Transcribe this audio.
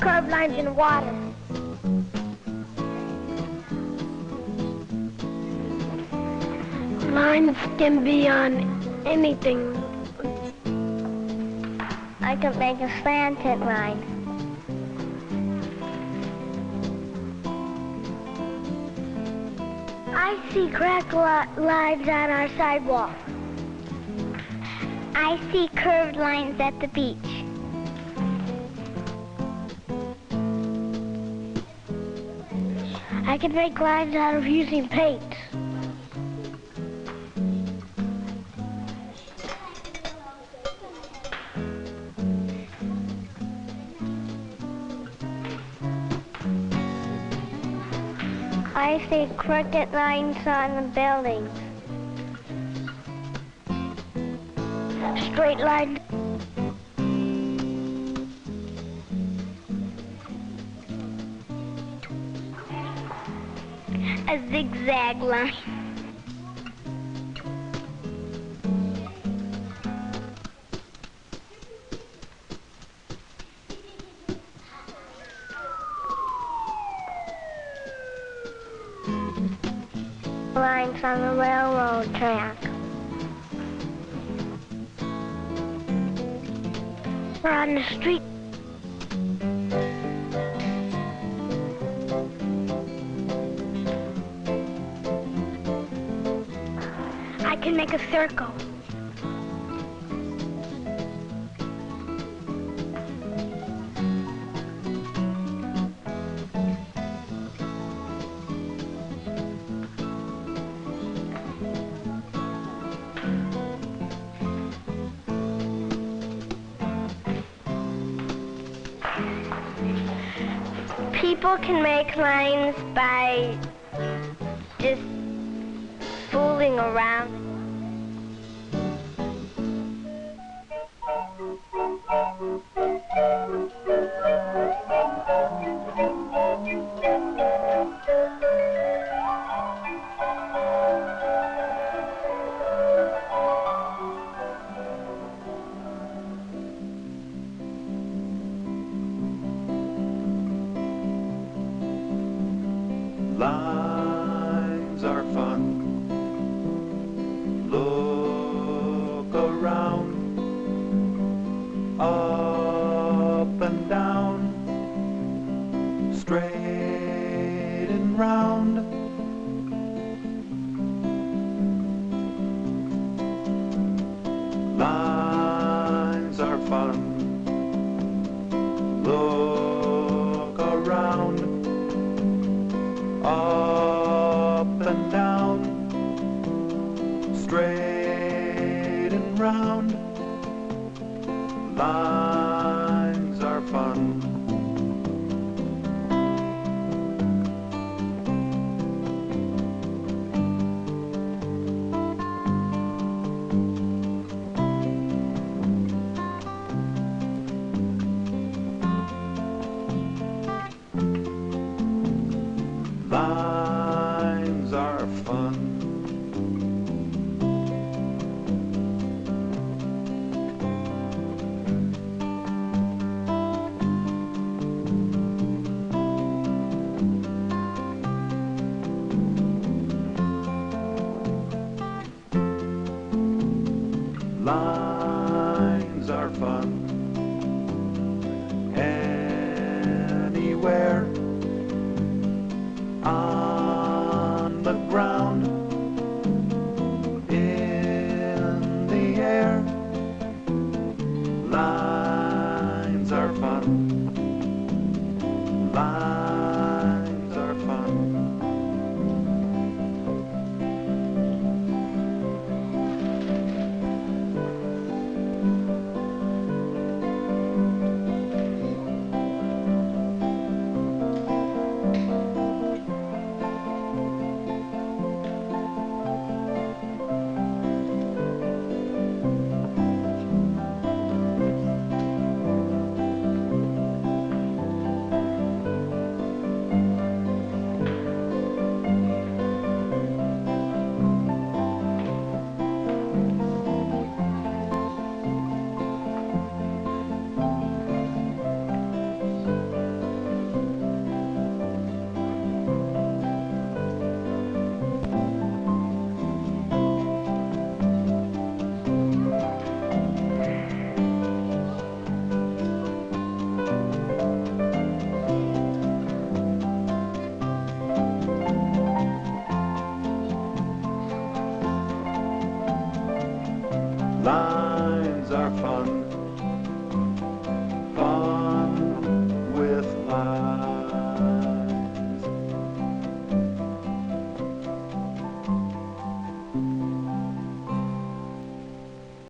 curb lines in water. Lines can be on anything. I could make a slanted line. I see cracked lines on our sidewalk. I see curved lines at the beach. I can make lines out of using paint. I see crooked lines on the buildings. straight line. A zigzag line. Lines on the railroad track. Or on the street. I can make a circle. People can make lines by just fooling around. Lines are fun. Look around, up and down, straight and round. Lines are fun. Look around, up and down, straight and round. Lines are fun. Lines are fun. Lines are fun. Anywhere on the ground, in the air. Lines are fun. Lines are fun. Lines are fun.